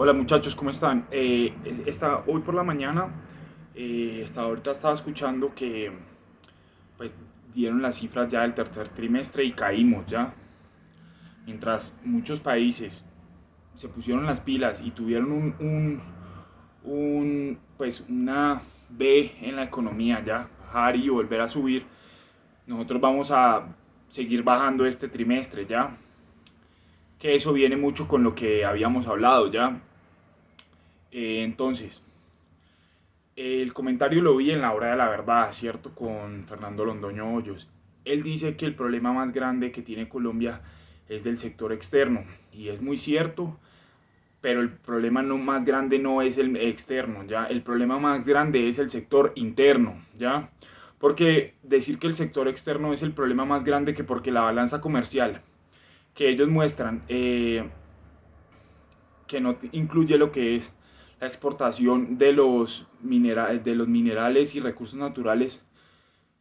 Hola muchachos, ¿cómo están? Hoy por la mañana, ahorita estaba escuchando que pues dieron las cifras ya del tercer trimestre y caímos ya. Mientras muchos países se pusieron las pilas y tuvieron pues una B en la economía ya, bajar y volver a subir, nosotros vamos a seguir bajando este trimestre ya. Que eso viene mucho con lo que habíamos hablado ya. Entonces, el comentario lo vi en La Hora de la Verdad, ¿cierto? Con Fernando Londoño Hoyos. Él dice que el problema más grande que tiene Colombia es del sector externo. Y es muy cierto, pero el problema no más grande no es el externo, ¿ya? El problema más grande es el sector interno, ¿ya? Porque decir que el sector externo es el problema más grande que porque la balanza comercial que ellos muestran que no incluye lo que es la exportación de los minerales y recursos naturales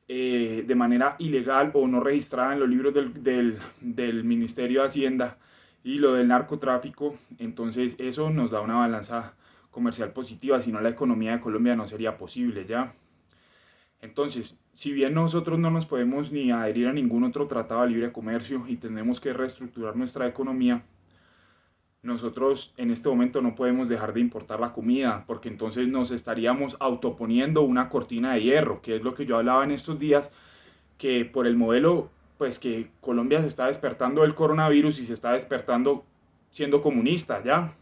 de manera ilegal o no registrada en los libros del Ministerio de Hacienda y lo del narcotráfico. Entonces eso nos da una balanza comercial positiva, si no la economía de Colombia no sería posible ya. Entonces, si bien nosotros no nos podemos ni adherir a ningún otro tratado de libre comercio y tenemos que reestructurar nuestra economía, nosotros en este momento no podemos dejar de importar la comida, porque entonces nos estaríamos autoponiendo una cortina de hierro, que es lo que yo hablaba en estos días, que por el modelo, pues que Colombia se está despertando del coronavirus y se está despertando siendo comunista, ¿ya?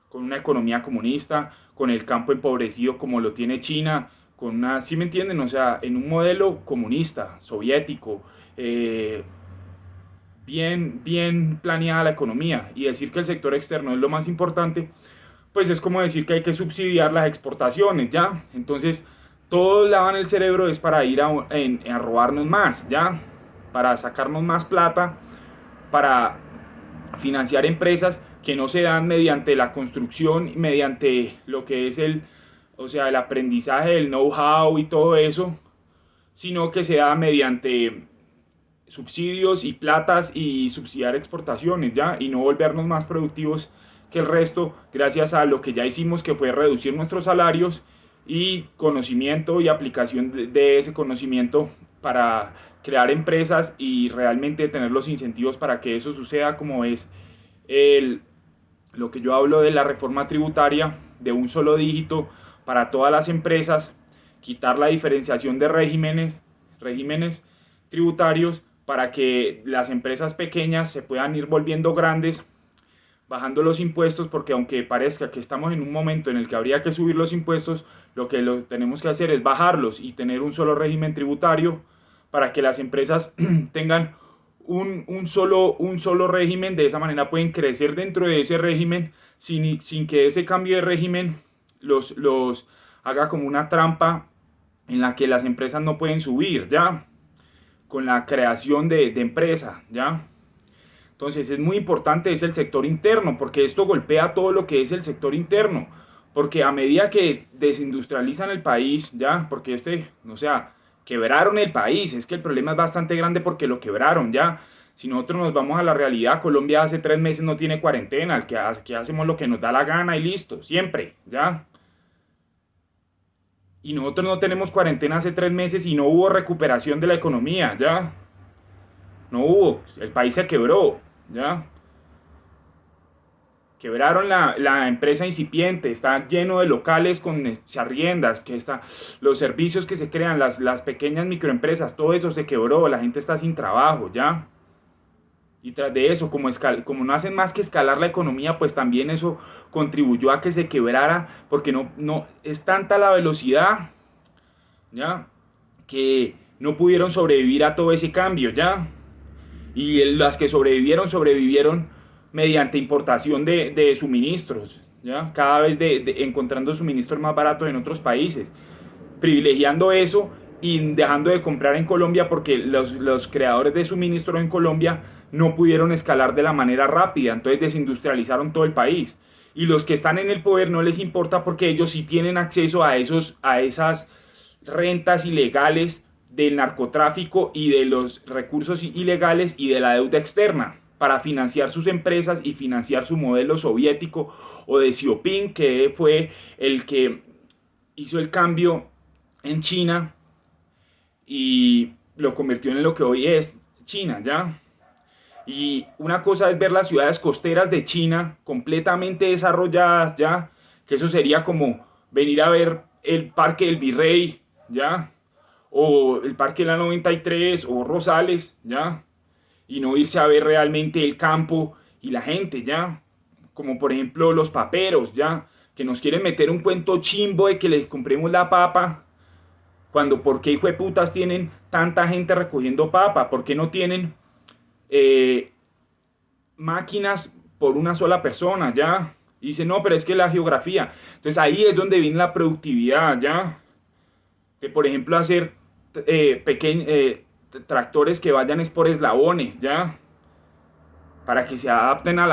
Con una economía comunista, con el campo empobrecido como lo tiene China, con una, ¿sí me entienden? O sea, en un modelo comunista, soviético, bien planeada la economía, y decir que el sector externo es lo más importante, pues es como decir que hay que subsidiar las exportaciones, ¿ya? Entonces, todos lavan el cerebro es para ir a robarnos más, ¿ya? Para sacarnos más plata, para financiar empresas que no se dan mediante la construcción, mediante lo que es o sea, el aprendizaje del know-how y todo eso, sino que se da mediante subsidios y platas y subsidiar exportaciones, ¿ya? Y no volvernos más productivos que el resto gracias a lo que ya hicimos, que fue reducir nuestros salarios y conocimiento y aplicación de ese conocimiento para crear empresas y realmente tener los incentivos para que eso suceda, como es el, lo que yo hablo de la reforma tributaria de un solo dígito para todas las empresas, quitar la diferenciación de regímenes tributarios para que las empresas pequeñas se puedan ir volviendo grandes, bajando los impuestos, porque aunque parezca que estamos en un momento en el que habría que subir los impuestos, lo que tenemos que hacer es bajarlos y tener un solo régimen tributario para que las empresas tengan un solo régimen. De esa manera pueden crecer dentro de ese régimen sin que ese cambio de régimen los haga como una trampa en la que las empresas no pueden subir, ¿ya? Con la creación de empresa, ¿ya? Entonces es muy importante es el sector interno, porque esto golpea todo lo que es el sector interno, porque a medida que desindustrializan el país, ¿ya? Porque o sea, quebraron el país, es que el problema es bastante grande porque lo quebraron, ¿ya? Si nosotros nos vamos a la realidad, Colombia hace 3 meses no tiene cuarentena, que hacemos lo que nos da la gana y listo, siempre, ¿ya? Y nosotros no tenemos cuarentena hace 3 meses y no hubo recuperación de la economía, ¿ya? No hubo, el país se quebró, ¿ya? Quebraron la empresa incipiente, está lleno de locales con charriendas, los servicios que se crean, las pequeñas microempresas, todo eso se quebró, la gente está sin trabajo, ¿ya? Y tras de eso, como no hacen más que escalar la economía, pues también eso contribuyó a que se quebrara, porque no es tanta la velocidad, ¿ya? Que no pudieron sobrevivir a todo ese cambio, ¿ya? Y las que sobrevivieron mediante importación de suministros, ¿ya? Cada vez encontrando suministros más baratos en otros países, privilegiando eso y dejando de comprar en Colombia porque los creadores de suministros en Colombia no pudieron escalar de la manera rápida, entonces desindustrializaron todo el país. Y los que están en el poder no les importa porque ellos sí tienen acceso a esas rentas ilegales del narcotráfico y de los recursos ilegales y de la deuda externa. para financiar sus empresas y financiar su modelo soviético o de Xiaoping, que fue el que hizo el cambio en China y lo convirtió en lo que hoy es China, ¿ya? Y una cosa es ver las ciudades costeras de China completamente desarrolladas, ¿ya? Que eso sería como venir a ver el Parque del Virrey, ¿ya? O el Parque de la 93 o Rosales, ¿ya? Y no irse a ver realmente el campo y la gente, ¿ya? Como por ejemplo los paperos, ¿ya? Que nos quieren meter un cuento chimbo de que les compremos la papa, cuando ¿por qué hijo de putas tienen tanta gente recogiendo papa? ¿Por qué no tienen eh, máquinas por una sola persona, ¿ya? Y dice, no, pero es que la geografía. Entonces ahí es donde viene la productividad, ¿ya? De por ejemplo hacer tractores que vayan es por eslabones, ¿ya? Para que se adapten a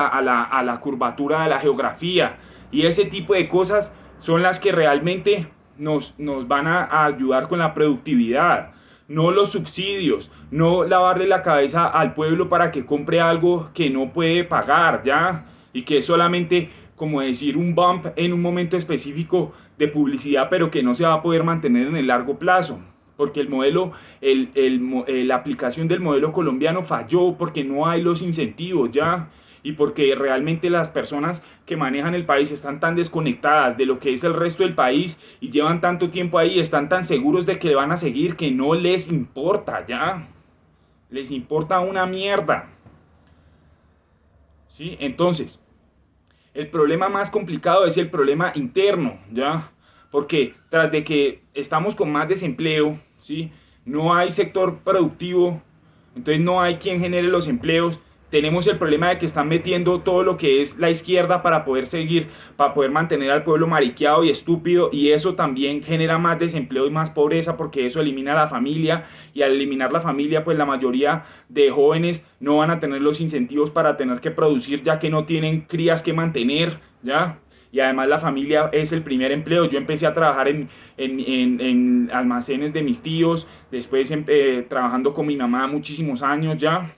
la curvatura de la geografía. Y ese tipo de cosas son las que realmente nos van a ayudar con la productividad. No los subsidios, no lavarle la cabeza al pueblo para que compre algo que no puede pagar, ¿ya? Y que es solamente, como decir, un bump en un momento específico de publicidad, pero que no se va a poder mantener en el largo plazo. Porque el modelo, la aplicación del modelo colombiano falló porque no hay los incentivos, ¿ya? Y porque realmente las personas que manejan el país están tan desconectadas de lo que es el resto del país y llevan tanto tiempo ahí, están tan seguros de que van a seguir que no les importa, ¿ya? Les importa una mierda. ¿Sí? Entonces, el problema más complicado es el problema interno, ¿ya? Porque tras de que estamos con más desempleo, ¿sí? No hay sector productivo, entonces no hay quien genere los empleos. Tenemos el problema de que están metiendo todo lo que es la izquierda para poder seguir, para poder mantener al pueblo mariqueado y estúpido, y eso también genera más desempleo y más pobreza porque eso elimina a la familia, y al eliminar la familia pues la mayoría de jóvenes no van a tener los incentivos para tener que producir ya que no tienen crías que mantener, ¿ya? Y además la familia es el primer empleo. Yo empecé a trabajar en almacenes de mis tíos, después trabajando con mi mamá muchísimos años ya.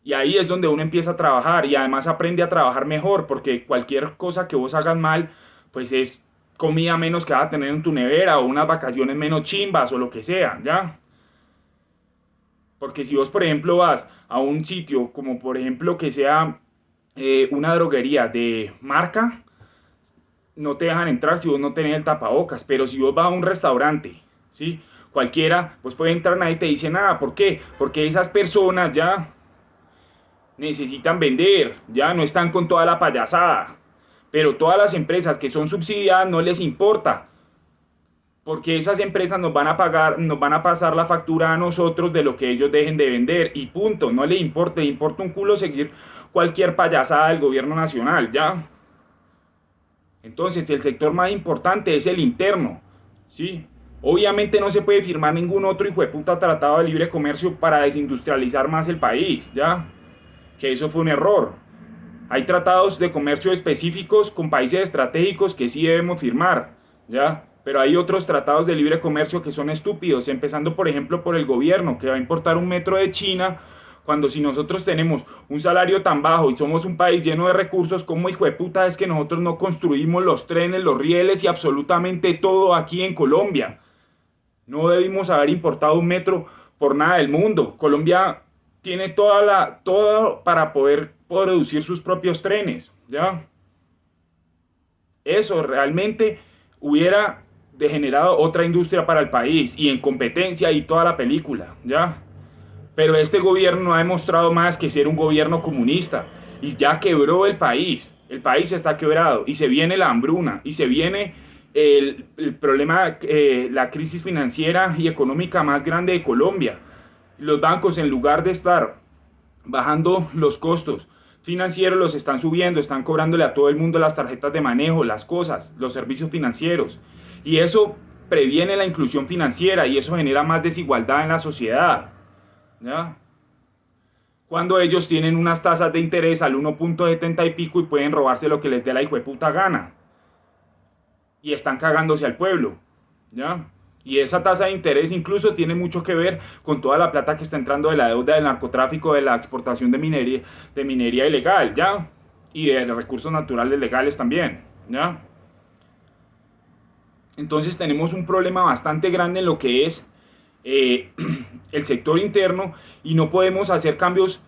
Y ahí es donde uno empieza a trabajar y además aprende a trabajar mejor, porque cualquier cosa que vos hagas mal, pues es comida menos que vas a tener en tu nevera o unas vacaciones menos chimbas o lo que sea, ¿ya? Porque si vos, por ejemplo, vas a un sitio como, por ejemplo, que sea una droguería de marca, no te dejan entrar si vos no tenés el tapabocas. Pero si vos vas a un restaurante, ¿sí? Cualquiera, pues puede entrar, nadie te dice nada. ¿Por qué? Porque esas personas ya necesitan vender, ya no están con toda la payasada. Pero todas las empresas que son subsidiadas no les importa, porque esas empresas nos van a pagar, nos van a pasar la factura a nosotros de lo que ellos dejen de vender y punto. No le importa un culo seguir cualquier payasada del gobierno nacional, ¿ya? Entonces el sector más importante es el interno, ¿sí? Obviamente no se puede firmar ningún otro hijueputa tratado de libre comercio para desindustrializar más el país, ¿ya? Que eso fue un error. Hay tratados de comercio específicos con países estratégicos que sí debemos firmar, ¿ya? Pero hay otros tratados de libre comercio que son estúpidos, empezando por ejemplo por el gobierno, que va a importar un metro de China, cuando si nosotros tenemos un salario tan bajo y somos un país lleno de recursos, ¿cómo hijo de puta es que nosotros no construimos los trenes, los rieles y absolutamente todo aquí en Colombia? No debimos haber importado un metro por nada del mundo. Colombia tiene todo para poder producir sus propios trenes, ¿ya? Eso realmente hubiera degenerado otra industria para el país y en competencia y toda la película, ¿ya? Pero este gobierno no ha demostrado más que ser un gobierno comunista y ya quebró el país está quebrado y se viene la hambruna y se viene el problema, la crisis financiera y económica más grande de Colombia. Los bancos, en lugar de estar bajando los costos financieros, los están subiendo, están cobrándole a todo el mundo las tarjetas de manejo, las cosas, los servicios financieros. Y eso previene la inclusión financiera y eso genera más desigualdad en la sociedad, ¿ya? Cuando ellos tienen unas tasas de interés al 1,70 y pico y pueden robarse lo que les dé la hijueputa gana. Y están cagándose al pueblo, ¿ya? Y esa tasa de interés incluso tiene mucho que ver con toda la plata que está entrando de la deuda del narcotráfico, de la exportación de minería ilegal, ¿ya? Y de recursos naturales legales también, ¿ya? Entonces tenemos un problema bastante grande en lo que es eh, el sector interno y no podemos hacer cambios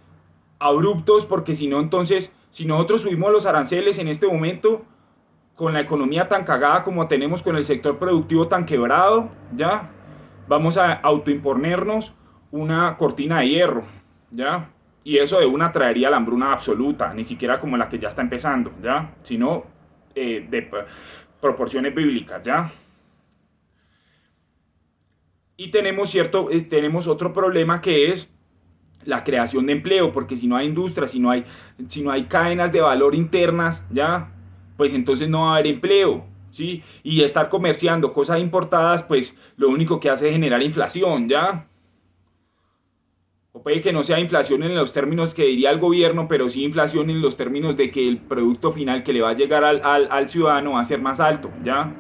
abruptos porque si no, entonces, si nosotros subimos los aranceles en este momento, con la economía tan cagada como tenemos, con el sector productivo tan quebrado, ya vamos a autoimponernos una cortina de hierro, ya. Y eso de una traería la hambruna absoluta, ni siquiera como la que ya está empezando, ya, sino de proporciones bíblicas, ya. Y tenemos otro problema que es la creación de empleo, porque si no hay industria, si no hay cadenas de valor internas, ya, pues entonces no va a haber empleo, ¿sí? Y estar comerciando cosas importadas, pues lo único que hace es generar inflación, ¿ya? O puede que no sea inflación en los términos que diría el gobierno, pero sí inflación en los términos de que el producto final que le va a llegar al ciudadano va a ser más alto, ¿ya?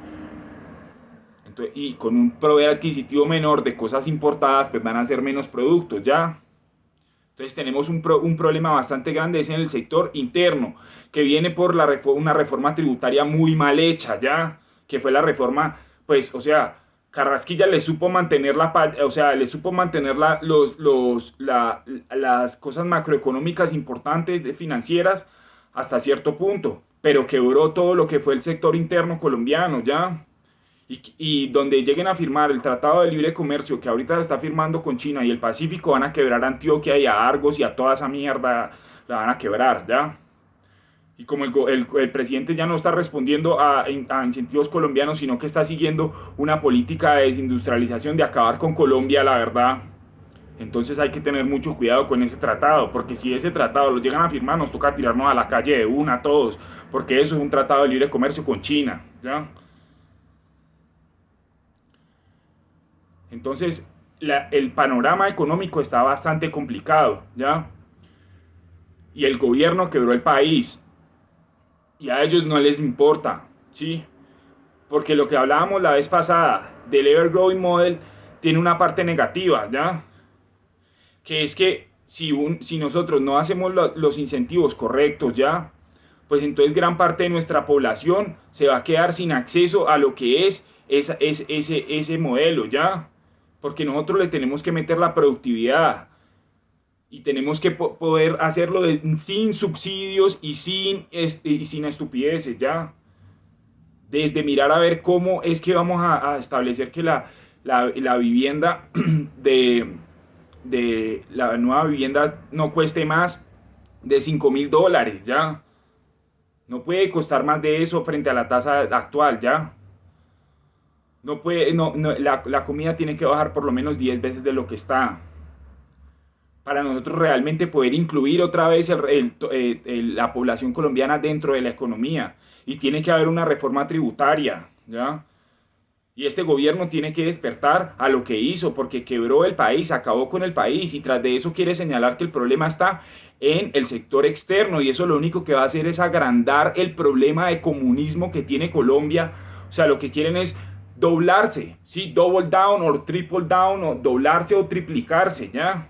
Entonces, y con un poder adquisitivo menor de cosas importadas, pues van a ser menos productos, ¿ya? Entonces tenemos un problema bastante grande, es en el sector interno, que viene por una reforma tributaria muy mal hecha, ¿ya? Que fue la reforma, pues, o sea, Carrasquilla le supo mantener o sea, le supo mantener las cosas macroeconómicas importantes financieras hasta cierto punto, pero quebró todo lo que fue el sector interno colombiano, ¿ya? Y donde lleguen a firmar el Tratado de Libre Comercio que ahorita se está firmando con China y el Pacífico, van a quebrar a Antioquia y a Argos y a toda esa mierda la van a quebrar, ¿ya? Y como el presidente ya no está respondiendo a incentivos colombianos, sino que está siguiendo una política de desindustrialización, de acabar con Colombia, la verdad, entonces hay que tener mucho cuidado con ese tratado, porque si ese tratado lo llegan a firmar, nos toca tirarnos a la calle de una a todos, porque eso es un tratado de libre comercio con China, ¿ya? Entonces, el panorama económico está bastante complicado, ¿ya? Y el gobierno quebró el país y a ellos no les importa, ¿sí? Porque lo que hablábamos la vez pasada del Ever Growing Model tiene una parte negativa, ¿ya? Que es que si nosotros no hacemos los incentivos correctos, ¿ya? Pues entonces gran parte de nuestra población se va a quedar sin acceso a lo que es ese modelo, ¿ya? Porque nosotros le tenemos que meter la productividad y tenemos que poder hacerlo sin subsidios y sin estupideces, ¿ya? Desde mirar a ver cómo es que vamos a establecer que la vivienda de la nueva vivienda no cueste más de $5.000, ¿ya? No puede costar más de eso frente a la tasa actual, ¿ya? No puede, la comida tiene que bajar por lo menos 10 veces de lo que está. Para nosotros realmente poder incluir otra vez la población colombiana dentro de la economía. Y tiene que haber una reforma tributaria, ¿ya? Y este gobierno tiene que despertar a lo que hizo, porque quebró el país, acabó con el país, y tras de eso quiere señalar que el problema está en el sector externo, y eso lo único que va a hacer es agrandar el problema de comunismo que tiene Colombia. O sea, lo que quieren es doblarse, ¿sí? Double down o triple down, o doblarse o triplicarse, ¿ya?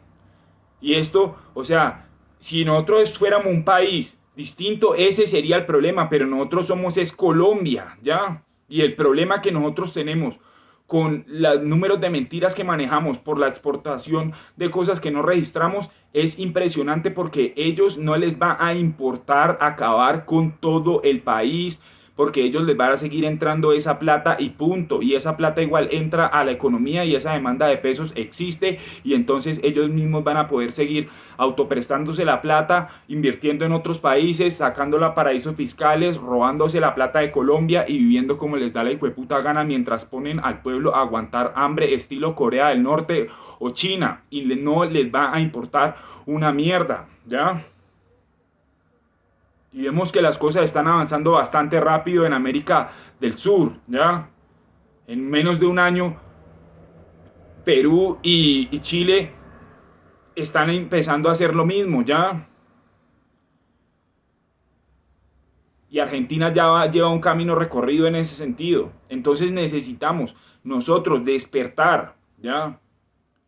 Y esto, o sea, si nosotros fuéramos un país distinto, ese sería el problema, pero nosotros somos es Colombia, ¿ya? Y el problema que nosotros tenemos con los números de mentiras que manejamos por la exportación de cosas que no registramos es impresionante porque ellos no les va a importar acabar con todo el país porque ellos les van a seguir entrando esa plata y punto. Y esa plata igual entra a la economía y esa demanda de pesos existe y entonces ellos mismos van a poder seguir autoprestándose la plata, invirtiendo en otros países, sacándola a paraísos fiscales, robándose la plata de Colombia y viviendo como les da la hijueputa gana mientras ponen al pueblo a aguantar hambre estilo Corea del Norte o China y no les va a importar una mierda, ¿ya? Y vemos que las cosas están avanzando bastante rápido en América del Sur, ¿ya? En menos de un año, Perú y Chile están empezando a hacer lo mismo, ¿ya? y Argentina lleva un camino recorrido en ese sentido. Entonces necesitamos nosotros despertar, ¿ya?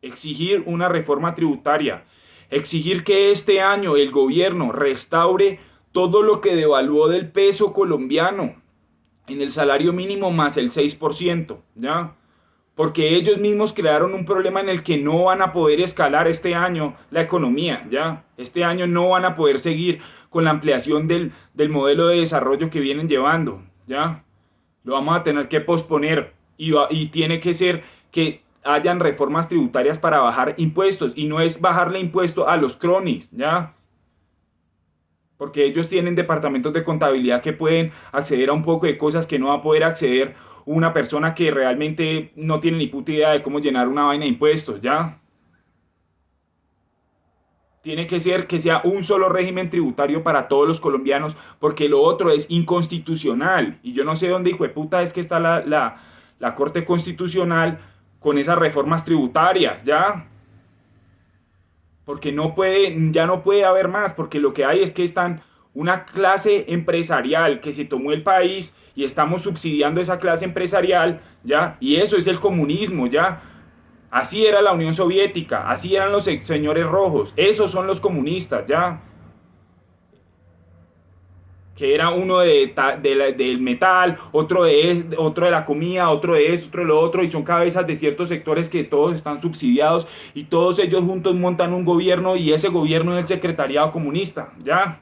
Exigir una reforma tributaria, exigir que este año el gobierno restaure todo lo que devaluó del peso colombiano en el salario mínimo más el 6%, ¿ya? Porque ellos mismos crearon un problema en el que no van a poder escalar este año la economía, ¿ya? Este año no van a poder seguir con la ampliación del modelo de desarrollo que vienen llevando, ¿ya? Lo vamos a tener que posponer y tiene que ser que hayan reformas tributarias para bajar impuestos y no es bajarle impuesto a los cronis, ¿ya? Porque ellos tienen departamentos de contabilidad que pueden acceder a un poco de cosas que no va a poder acceder una persona que realmente no tiene ni puta idea de cómo llenar una vaina de impuestos, ¿ya? Tiene que ser que sea un solo régimen tributario para todos los colombianos, porque lo otro es inconstitucional. Y yo no sé dónde, hijo de puta, es que está la Corte Constitucional con esas reformas tributarias, ¿ya? Porque ya no puede haber más, porque lo que hay es que están una clase empresarial que se tomó el país y estamos subsidiando esa clase empresarial, ¿ya? Y eso es el comunismo, ¿ya? Así era la Unión Soviética, así eran los señores rojos, esos son los comunistas, ¿ya? Que era uno del metal, otro de la comida, otro de eso, otro de lo otro, y son cabezas de ciertos sectores que todos están subsidiados y todos ellos juntos montan un gobierno y ese gobierno es el secretariado comunista, ¿ya?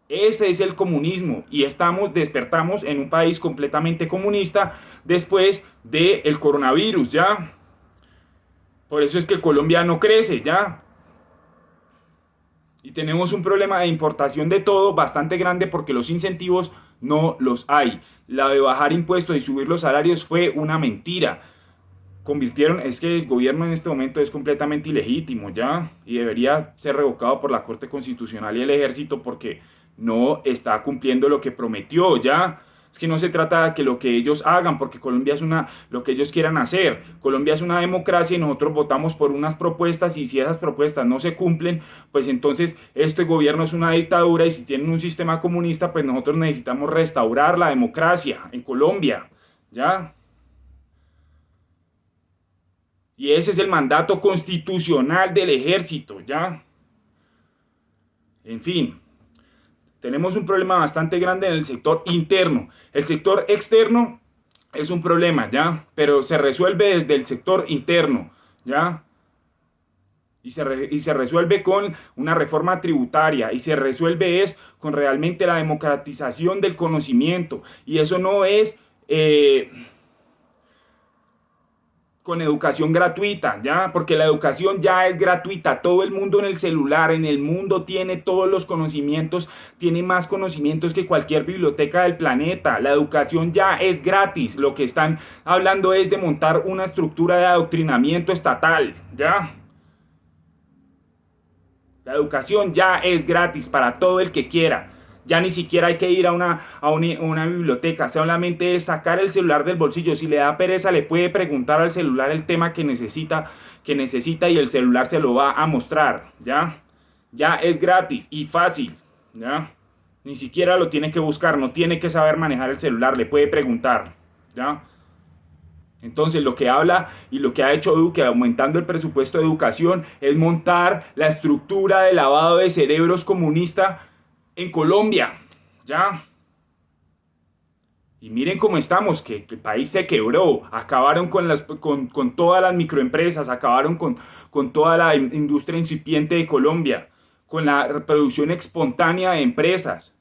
Ese es el comunismo y despertamos en un país completamente comunista después del coronavirus, ¿ya? Por eso es que Colombia no crece, ¿ya? Y tenemos un problema de importación de todo bastante grande porque los incentivos no los hay. La de bajar impuestos y subir los salarios fue una mentira. Es que el gobierno en este momento es completamente ilegítimo, ¿ya? Y debería ser revocado por la Corte Constitucional y el Ejército porque no está cumpliendo lo que prometió, ¿ya? Es que no se trata de que lo que ellos hagan, porque Colombia es lo que ellos quieran hacer. Colombia es una democracia y nosotros votamos por unas propuestas y si esas propuestas no se cumplen, pues entonces este gobierno es una dictadura y si tienen un sistema comunista, pues nosotros necesitamos restaurar la democracia en Colombia, ¿ya? Y ese es el mandato constitucional del ejército, ¿ya? En fin, tenemos un problema bastante grande en el sector interno. El sector externo es un problema, ¿ya? Pero se resuelve desde el sector interno, ¿ya? Y se resuelve con una reforma tributaria y se resuelve es con realmente la democratización del conocimiento. Y eso no es con educación gratuita, ¿ya? Porque la educación ya es gratuita, todo el mundo en el celular, en el mundo tiene todos los conocimientos, tiene más conocimientos que cualquier biblioteca del planeta, la educación ya es gratis, lo que están hablando es de montar una estructura de adoctrinamiento estatal, ¿ya? La educación ya es gratis para todo el que quiera. Ya ni siquiera hay que ir a una biblioteca, solamente es sacar el celular del bolsillo. Si le da pereza, le puede preguntar al celular el tema que necesita y el celular se lo va a mostrar, ¿ya? Ya es gratis y fácil, ¿ya? Ni siquiera lo tiene que buscar, no tiene que saber manejar el celular, le puede preguntar, ¿ya? Entonces lo que habla y lo que ha hecho Duque aumentando el presupuesto de educación es montar la estructura de lavado de cerebros comunista en Colombia, ¿ya? Y miren cómo estamos, que el país se quebró, acabaron con todas las microempresas, acabaron con toda la industria incipiente de Colombia, con la reproducción espontánea de empresas.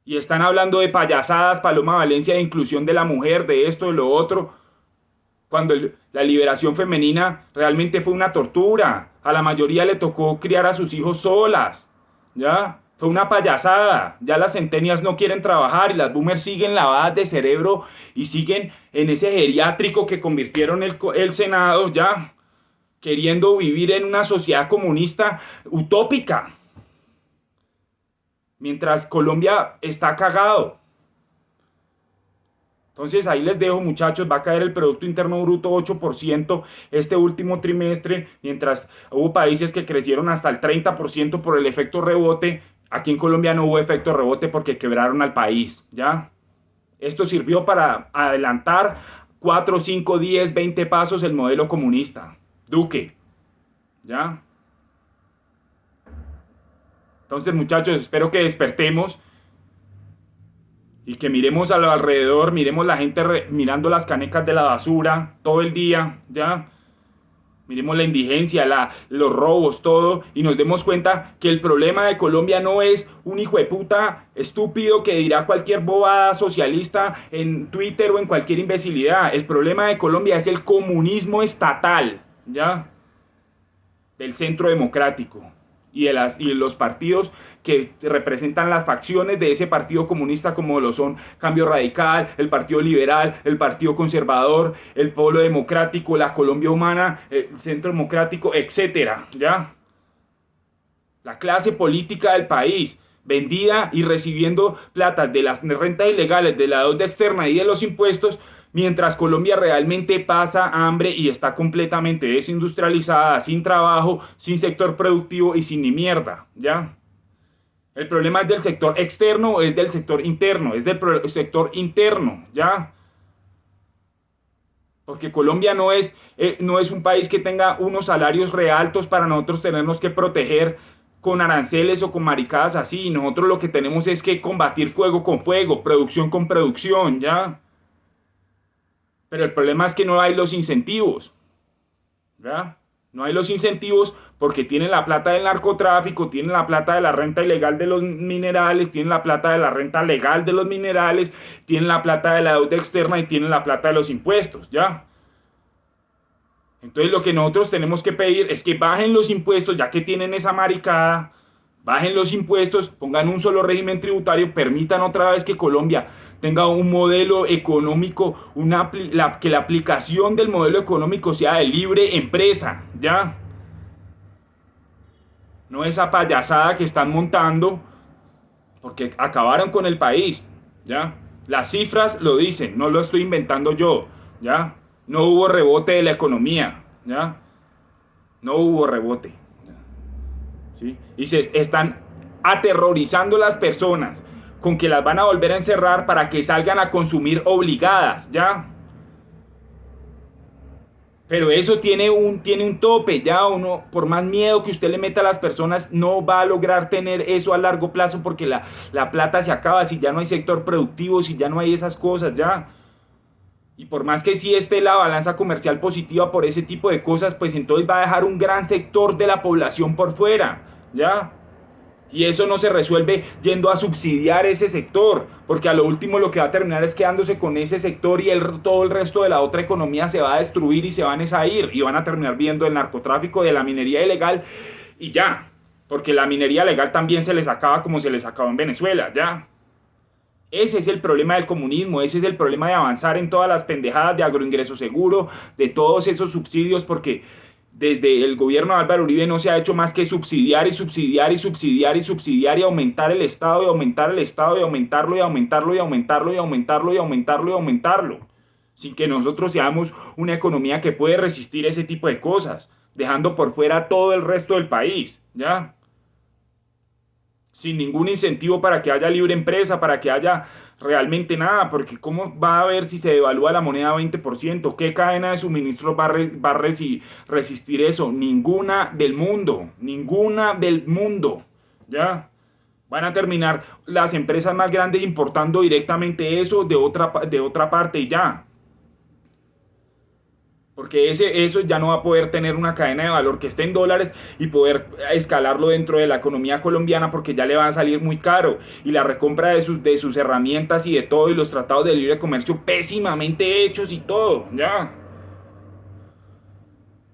Y están hablando de payasadas, Paloma Valencia, de inclusión de la mujer, de esto, de lo otro, cuando la liberación femenina realmente fue una tortura. A la mayoría le tocó criar a sus hijos solas, ¿ya? Fue una payasada. Ya las centenias no quieren trabajar y las boomers siguen lavadas de cerebro y siguen en ese geriátrico que convirtieron el Senado, ¿ya? Queriendo vivir en una sociedad comunista utópica. Mientras Colombia está cagado. Entonces ahí les dejo, muchachos, va a caer el Producto Interno Bruto 8% este último trimestre, mientras hubo países que crecieron hasta el 30% por el efecto rebote. Aquí en Colombia no hubo efecto rebote porque quebraron al país, ¿ya? Esto sirvió para adelantar 4, 5, 10, 20 pasos el modelo comunista. Duque, ¿ya? Entonces, muchachos, espero que despertemos y que miremos a lo alrededor, miremos la gente mirando las canecas de la basura todo el día, ¿ya? Miremos la indigencia, los robos, todo, y nos demos cuenta que el problema de Colombia no es un hijo de puta estúpido que dirá cualquier bobada socialista en Twitter o en cualquier imbecilidad. El problema de Colombia es el comunismo estatal, ¿ya? Del centro democrático y de los partidos que representan las facciones de ese partido comunista, como lo son Cambio Radical, el Partido Liberal, el Partido Conservador, el Polo Democrático, la Colombia Humana, el Centro Democrático, etcétera, ¿ya? La clase política del país, vendida y recibiendo plata de las rentas ilegales, de la deuda externa y de los impuestos, mientras Colombia realmente pasa hambre y está completamente desindustrializada, sin trabajo, sin sector productivo y sin ni mierda, ¿ya? El problema es del sector externo o es del sector interno, es del sector interno, ¿ya? Porque Colombia no es un país que tenga unos salarios re altos para nosotros tenernos que proteger con aranceles o con maricadas así. Nosotros lo que tenemos es que combatir fuego con fuego, producción con producción, ¿ya? Pero el problema es que no hay los incentivos, ¿ya? No hay los incentivos porque tienen la plata del narcotráfico, tienen la plata de la renta ilegal de los minerales, tienen la plata de la renta legal de los minerales, tienen la plata de la deuda externa y tienen la plata de los impuestos, ¿ya? Entonces lo que nosotros tenemos que pedir es que bajen los impuestos, ya que tienen esa maricada, bajen los impuestos, pongan un solo régimen tributario, permitan otra vez que Colombia tenga un modelo económico, que la aplicación del modelo económico sea de libre empresa, ¿ya? No esa payasada que están montando, porque acabaron con el país, ¿ya? Las cifras lo dicen, no lo estoy inventando yo, ¿ya? No hubo rebote de la economía, ¿ya? No hubo rebote, ¿sí? Y se están aterrorizando las personas con que las van a volver a encerrar para que salgan a consumir obligadas, ¿ya? Pero eso tiene un tope, ya uno, por más miedo que usted le meta a las personas, no va a lograr tener eso a largo plazo porque la plata se acaba si ya no hay sector productivo, si ya no hay esas cosas, ya. Y por más que sí esté la balanza comercial positiva por ese tipo de cosas, pues entonces va a dejar un gran sector de la población por fuera, ¿ya? Y eso no se resuelve yendo a subsidiar ese sector, porque a lo último lo que va a terminar es quedándose con ese sector y todo el resto de la otra economía se va a destruir y se van a ir y van a terminar viendo el narcotráfico de la minería ilegal y ya, porque la minería legal también se les acaba como se les acabó en Venezuela, ya. Ese es el problema del comunismo, ese es el problema de avanzar en todas las pendejadas de agroingreso seguro, de todos esos subsidios, porque desde el gobierno de Álvaro Uribe no se ha hecho más que subsidiar y subsidiar y subsidiar y subsidiar y aumentar el Estado y aumentar el Estado y aumentarlo y aumentarlo y aumentarlo y aumentarlo y aumentarlo y aumentarlo, sin que nosotros seamos una economía que puede resistir ese tipo de cosas, dejando por fuera todo el resto del país, ¿ya? Sin ningún incentivo para que haya libre empresa, para que haya realmente nada, porque ¿cómo va a haber si se devalúa la moneda 20%? ¿Qué cadena de suministro va a resistir eso? Ninguna del mundo, ¿ya? Van a terminar las empresas más grandes importando directamente eso de otra parte y ya. Porque eso ya no va a poder tener una cadena de valor que esté en dólares y poder escalarlo dentro de la economía colombiana porque ya le va a salir muy caro. Y la recompra de sus herramientas y de todo y los tratados de libre comercio pésimamente hechos y todo, ya.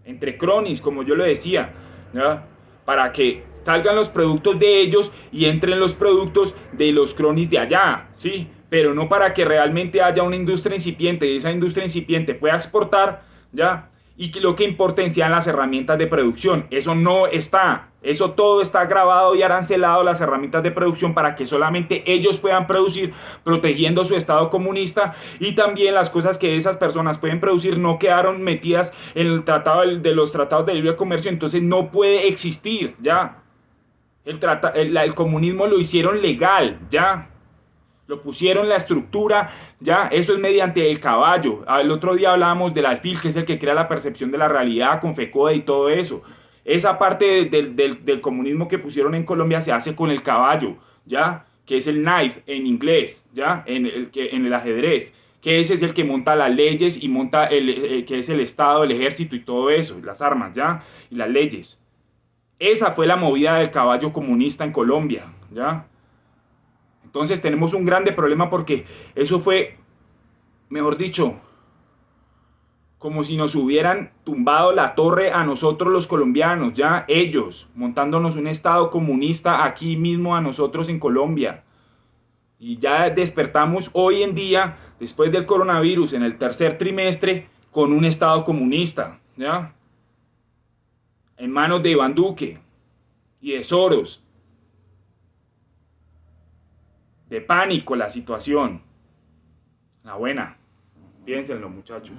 Entre cronis, como yo le decía, ¿ya? Para que salgan los productos de ellos y entren los productos de los cronis de allá, ¿sí? Pero no para que realmente haya una industria incipiente y esa industria incipiente pueda exportar, ¿ya? Y que lo que importen sean las herramientas de producción. Eso no está. Eso todo está grabado y arancelado, las herramientas de producción, para que solamente ellos puedan producir, protegiendo su estado comunista. Y también las cosas que esas personas pueden producir no quedaron metidas en el tratado de los tratados de libre comercio. Entonces no puede existir, ¿ya? El comunismo lo hicieron legal, ya. Lo pusieron la estructura, ya. Eso es mediante el caballo. El otro día hablábamos del alfil, que es el que crea la percepción de la realidad con FECODE y todo eso. Esa parte del comunismo que pusieron en Colombia se hace con el caballo, ya. Que es el knight en inglés, ya. En el ajedrez. Que ese es el que monta las leyes y monta que es el Estado, el ejército y todo eso, las armas, ya. Y las leyes. Esa fue la movida del caballo comunista en Colombia, ¿ya? Entonces tenemos un grande problema porque eso fue, mejor dicho, como si nos hubieran tumbado la torre a nosotros los colombianos, ya ellos, montándonos un estado comunista aquí mismo a nosotros en Colombia. Y ya despertamos hoy en día, después del coronavirus, en el tercer trimestre, con un estado comunista, ¿ya? En manos de Iván Duque y de Soros. De pánico la situación. La buena. Piénsenlo, muchachos.